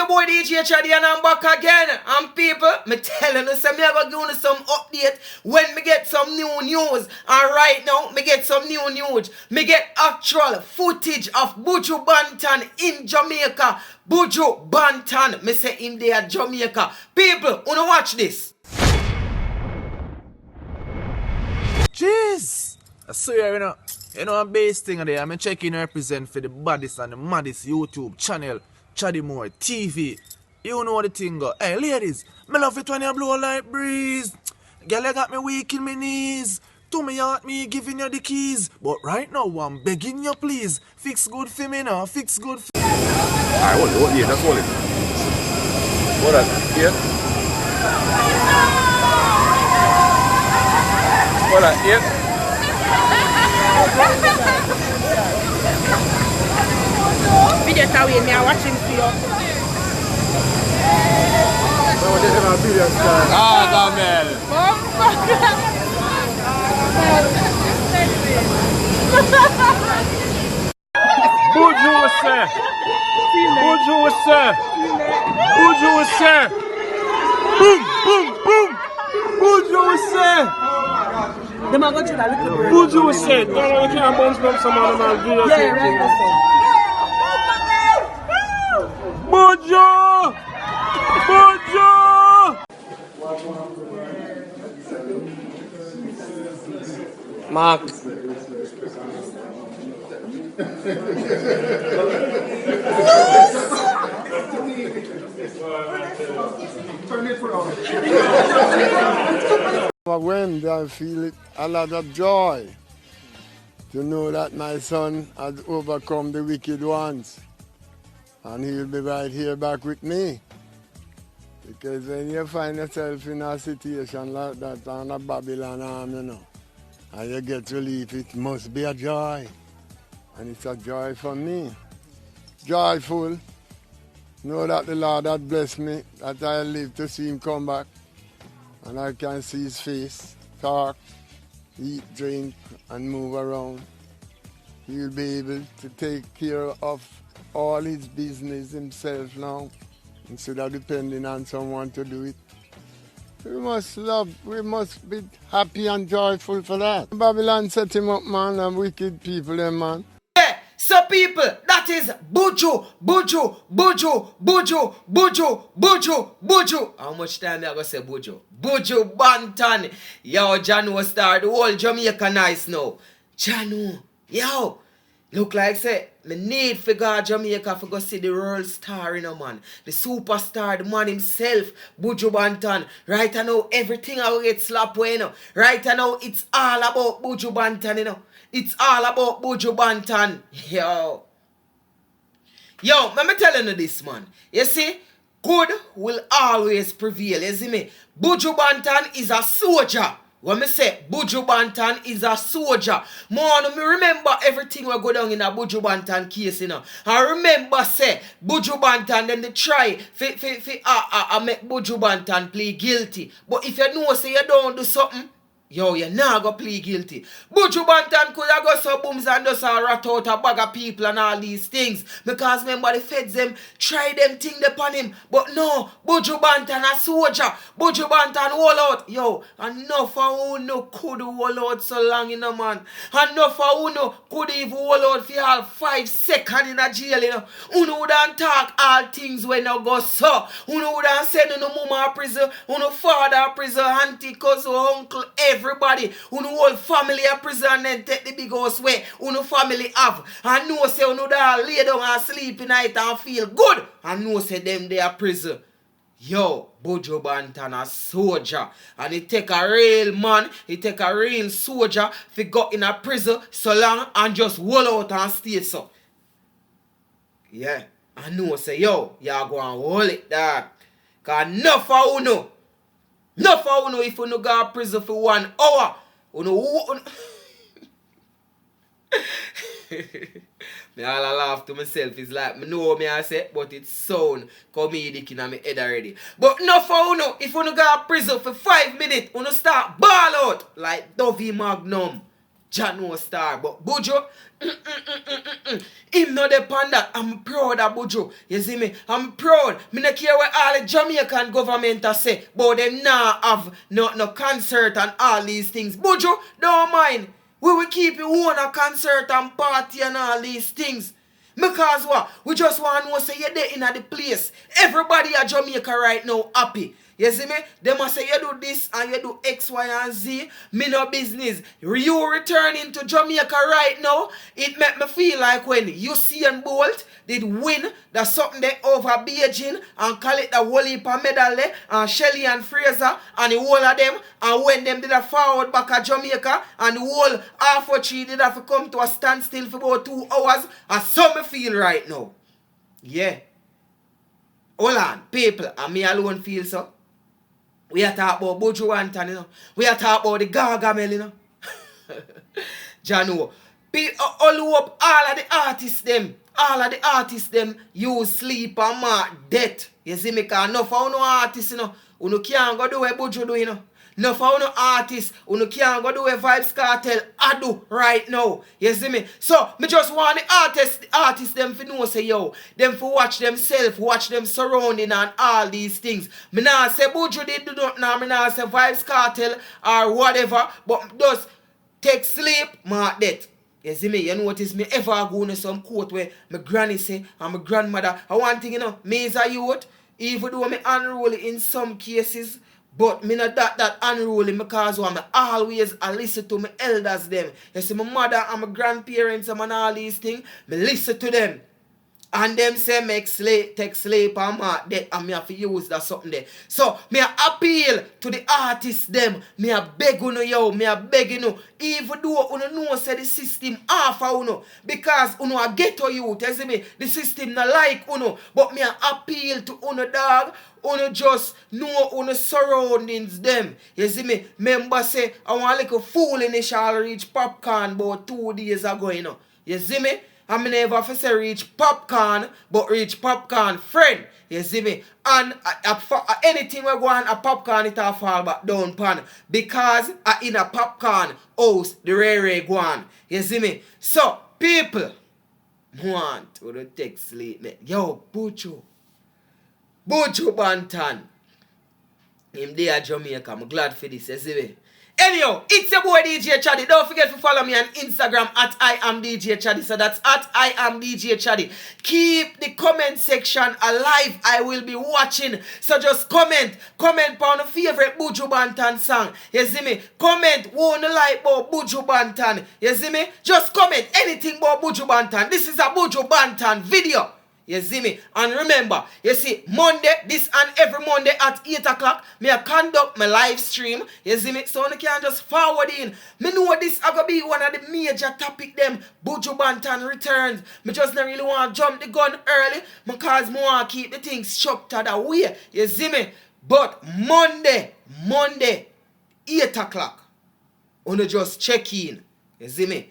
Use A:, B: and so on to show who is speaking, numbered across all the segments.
A: your boy DJ Chaddy and I'm back again. And people, me telling you, say me ever give you some update when me get some new news. And right now, me get some new news. Me get actual footage of BUJU Banton in Jamaica. BUJU Banton, me say him there at Jamaica. People, wanna watch this?
B: Jeez! I swear, I'm based thing there. I'm checking represent for the baddest and the maddest YouTube channel, Chaddy More TV. You know the thing go. Hey, ladies, me love it when you blow like breeze. Girl, you got me weak in my knees. To me heart, me giving you the keys. But right now, I'm begging you, please. Fix good for me now. Fix good for me.
C: Alright, hold it. That's hold it. Hold on. Here. Hold on. Here.
D: Video away, me I watching for you.
C: Ah, man. BUJU sir. BUJU sir. BUJU sir. Boom, boom, boom. BUJU sir.
D: Them are going to that little bit.
C: BUJU sir. No, you can't bounce from someone on our video.
D: Yeah, right.
C: BUJU! BUJU!
A: Mark.
E: When I feel it, a lot of joy to know that my son has overcome the wicked ones. And he'll be right here back with me. Because when you find yourself in a situation like that on a Babylon arm, and you get relief, it must be a joy. And it's a joy for me. Joyful. Know that the Lord had blessed me, that I live to see him come back. And I can see his face, talk, eat, drink, and move around. He'll be able to take care of all his business himself now, instead of depending on someone to do it. We must be happy and joyful for that. Babylon set him up, man, and wicked people, them, man.
A: Yeah, so people, that is BUJU, BUJU, BUJU, BUJU, BUJU, BUJU, BUJU. How much time I go say BUJU? BUJU Banton. Yo, Janu star, the whole Jamaica nice now. Janu, yo. Look like say, me need for go Jamaica for go see the world star, man. The superstar, the man himself, BUJU Banton. Right now, everything I will get slapped away, Right now, it's all about BUJU Banton, It's all about BUJU Banton. Yo, let me telling you this, man. You see, good will always prevail, you see me? BUJU Banton is a soldier. When me say BUJU Banton is a soldier, me remember everything we go down in a BUJU Banton case, I remember say BUJU Banton then they try make BUJU Banton plead guilty. But if you know say you don't do something, yo, you now go plead guilty. BUJU Banton could have got some booms and just rat out a bag of people and all these things. Because remember the feds them try them thing upon him. But no, BUJU Banton a soldier. BUJU Banton hold out. Yo, enough of uno could hold out so long, man. Enough of uno could even hold out for all 5 seconds in a jail, Uno would talk all things when you go so. Uno would send uno mama a prison, uno father a prison, auntie, cousin, uncle, everybody, uno whole family a prison and then take the big house way, uno family have. And know say uno da lay down and sleep in night and feel good. And know say them they are prison. Yo, BUJU Banton a soldier. And he take a real man, he take a real soldier fi go in a prison so long and just hold out and stay so. Yeah, I know say yo, y'all go and hold it dog. Cause enough of uno. Enough of uno if uno go to prison for 1 hour. Uno me all I laugh to myself. It's like me know me I say, but it sound comedic in my head already. But enough for uno, if uno go to prison for 5 minutes, uno start ball out like Dovey Magnum. Jano star, but Buju, him not depend that. I'm proud of Buju. You see me? I'm proud. Me not care what all the Jamaican government a say, but them now have no concert and all these things. Buju, don't mind. We will keep you on a concert and party and all these things. Because what? We just want to know say you're there in the place. Everybody at Jamaica right now happy. You see me? They must say you do this and you do X, Y, and Z. Me no business. You returning to Jamaica right now, it make me feel like when Usain Bolt did win the something there over Beijing and call it the whole heap of medal there, and Shelly and Fraser and the whole of them, and when them did a forward back at Jamaica and the whole half or three did have to come to a standstill for about 2 hours, and so me feel right now. Yeah. Hold on, people, and me alone feel so. We are talking about BUJU BANTON, you know. We are talking about the Gargamel, you know. Jano. All up all of the artists them use sleep and mark death. You see me? Because enough of no artists, you know. You can't go do what BUJU do, you know. Enough of no artists, you can't go do what Vybz Kartel I do right now. You see me? So, me just want the artists them to know say, yo, them for watch themselves, watch them surrounding and all these things. Me not say BUJU did do nothing, now me not say Vybz Kartel or whatever, but just take sleep, mark death. You see me? You notice me ever go to some court where my granny say and my grandmother, I want thing, you know, me is a youth, even though me unruly in some cases, but me not that unruly because I'm always listen to my elders them. You see my mother and my grandparents and all these things, me listen to them. And them say make sleep, take sleep and mark that, and me have to use that something there. So me appeal to the artists them. Me a beg you, yo, me a beg you. Even though you know say the system half of you, because you a ghetto youth, you see me, the system not like you, but me a appeal to you dog. You just know you surroundings them. You see me? Remember say I want like a fool in the shall reach popcorn about 2 days ago, you know. You see me? I mean, never for say reach popcorn, but reach popcorn friend. You see me? And anything we go on a popcorn, it will fall back down pan. Because in a popcorn house, the rare go on. You see me? So, people want to take sleep. Yo, BUJU Banton. Him there Jamaica. I'm glad for this. You see me? Anyhow, it's your boy DJ Chaddy. Don't forget to follow me on Instagram at I am DJ Chaddy. So that's at I am DJ Chaddy. Keep the comment section alive. I will be watching. So just comment on the favorite BUJU Banton song. You see me? Comment won't like about BUJU Banton. You see me? Just comment anything about BUJU Banton. This is a BUJU Banton video. You see me? And remember, you see, Monday, this and every Monday at 8 o'clock, me I conduct my live stream. You see me? So you can just forward in. Me know this is going to be one of the major topic them. BUJU Banton returns. Me just not really want to jump the gun early because I want to keep the things structured away. You see me? But Monday, 8 o'clock, you just check in. You see me?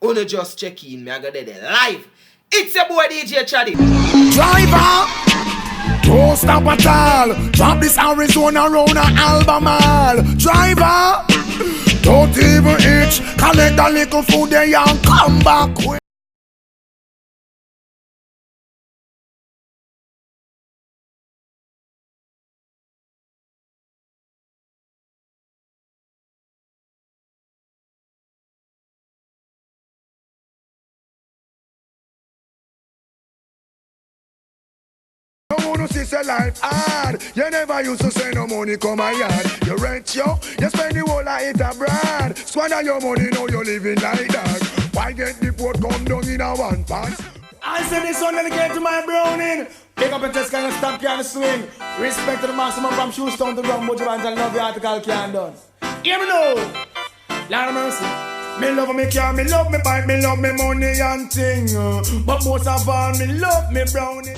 A: You just check in. Me I got there live. It's your boy DJ Chaddy.
F: Driver, don't stop at all. Drop this Arizona round an Albemarle. Driver, don't even itch. Collect a little food there and come back quick. See say life hard. You never used to say no money come my yard. You rent yo, you spend the whole of it abroad. Squander your money, now you living like that. Why get the port come down in a one pass? I say this one dedicate to my browning. Pick up a test, can you stop, can you swing? Respect to the maximum from Shoestown to Drum, BUJU Banton, love the article can done. Hear me now. Lord of mercy. Me love me car, me love me bike, me love me money and thing. But most of all, me love me brownie.